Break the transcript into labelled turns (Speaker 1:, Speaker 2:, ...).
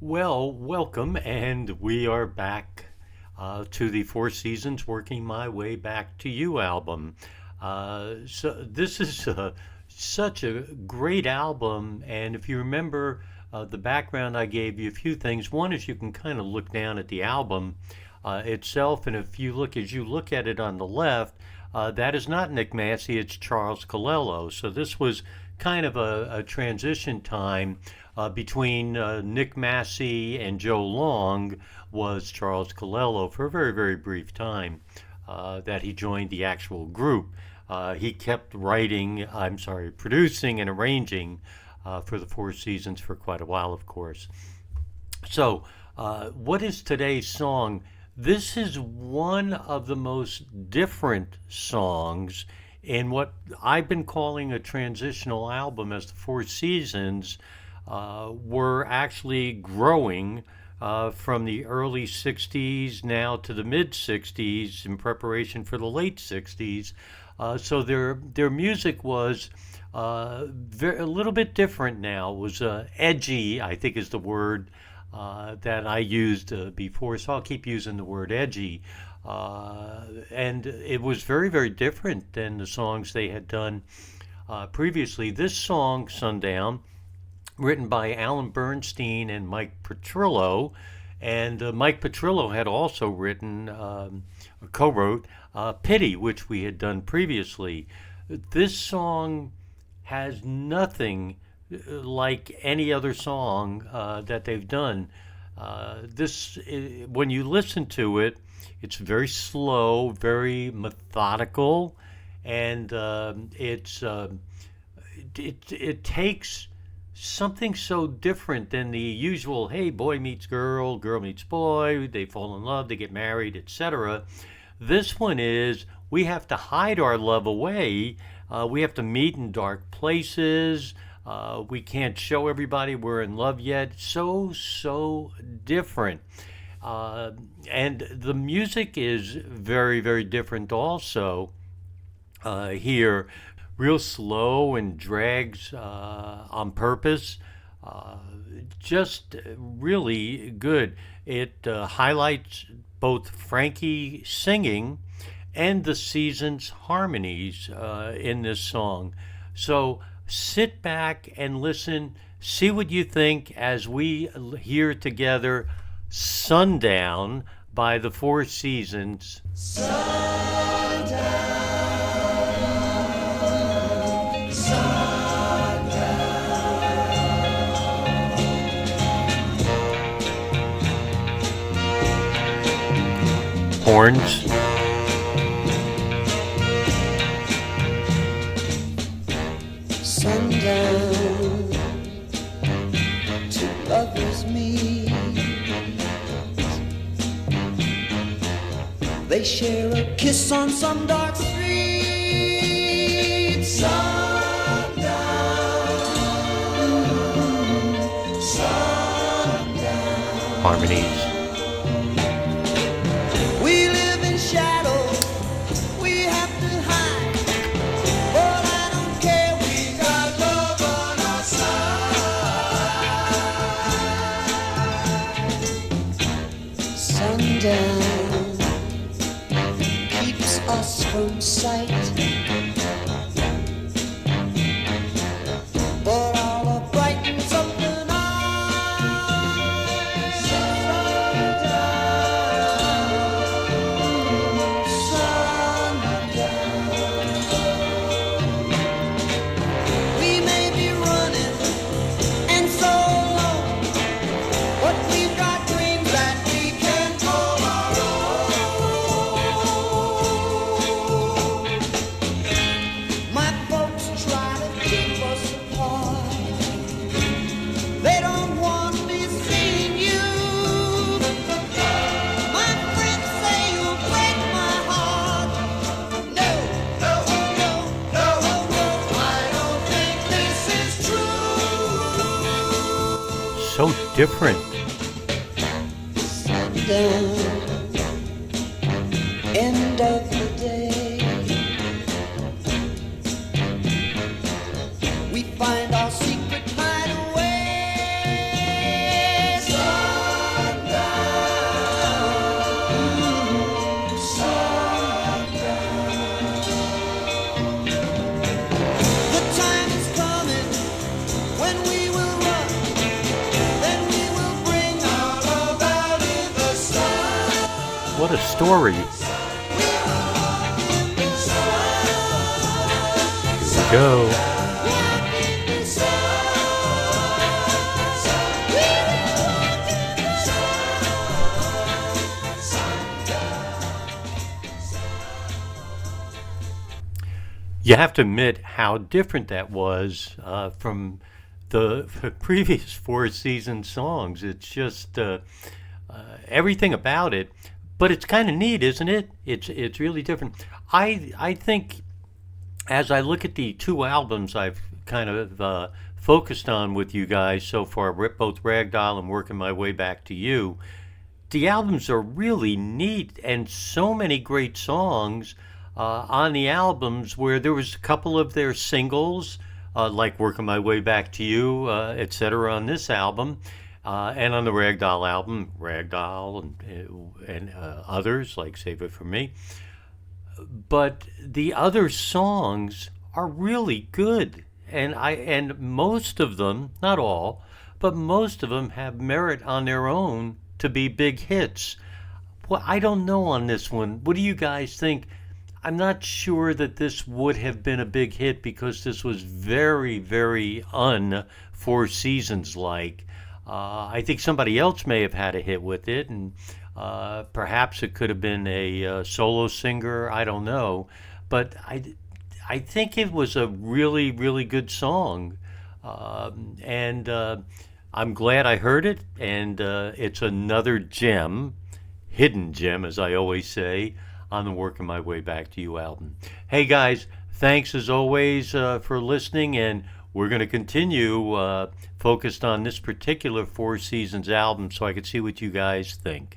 Speaker 1: Well, welcome, and we are back to the Four Seasons Working My Way Back to You album. So, this is such a great album, and if you remember the background, I gave you a few things. One is you can kind of look down at the album itself, and if you look as you look at it on the left, that is not Nick Massey, it's Charles Calello. So, this was kind of a transition time between Nick Massey and Joe Long was Charles Calello for a very, very brief time that he joined the actual group. He kept producing and arranging for the Four Seasons for quite a while, of course. So, what is today's song? This is one of the most different songs in what I've been calling a transitional album, as the Four Seasons were actually growing from the early 60s now to the mid 60s in preparation for the late 60s. So their music was a little bit different now. It was edgy, I think is the word that I used before, so I'll keep using the word edgy. And it was very, very different than the songs they had done previously. This song, Sundown, written by Alan Bernstein and Mike Petrillo. And Mike Petrillo had also written, co-wrote, Pity, which we had done previously. This song has nothing like any other song that they've done. When you listen to it, it's very slow, very methodical, and it takes something so different than the usual, hey, boy meets girl, girl meets boy, they fall in love, they get married, etc. This one is, we have to hide our love away. We have to meet in dark places. We can't show everybody we're in love yet. So different. And the music is very, very different also here. Real slow and drags on purpose. Just really good. It highlights both Frankie singing and the season's harmonies in this song. So sit back and listen. See what you think as we hear together Sundown by the Four Seasons. Sundown. Horns.
Speaker 2: Sundown, two lovers meet. They share a kiss on some dark street. Sundown, sundown.
Speaker 1: Harmonies.
Speaker 2: We live in shadow, we have to hide, but I don't care, we got love on our side. Sundown keeps us from sight, but all the brightens up the night. We may be running and so long, but we've got dreams that we can call our own. My folks try to keep us apart. They don't want me seeing you. My friends say you'll break my heart. No, no, no, no, no, I don't think this is true.
Speaker 1: So different.
Speaker 2: Sundown, end of the day, we find our secret hideaway. Sundown.
Speaker 1: What a story. Here we go. You have to admit how different that was from the previous Four Seasons songs. It's just everything about it, but it's kind of neat, isn't it? It's really different. I think as I look at the two albums I've kind of focused on with you guys so far, both Ragdoll and Working My Way Back to You, the albums are really neat and so many great songs on the albums where there was a couple of their singles, like Working My Way Back to You, etc. on this album, and on the Ragdoll album, Ragdoll and others like Save It For Me. But the other songs are really good, and most of them, not all, but most of them have merit on their own to be big hits. Well, I don't know on this one. What do you guys think? I'm not sure that this would have been a big hit because this was very, very Four Seasons like. I think somebody else may have had a hit with it, and perhaps it could have been a solo singer. I don't know, but I think it was a really, really good song, and I'm glad I heard it. And it's another gem, hidden gem, as I always say, on the Working My Way Back to You album. Hey guys, thanks as always for listening, and we're going to continue focused on this particular Four Seasons album so I could see what you guys think.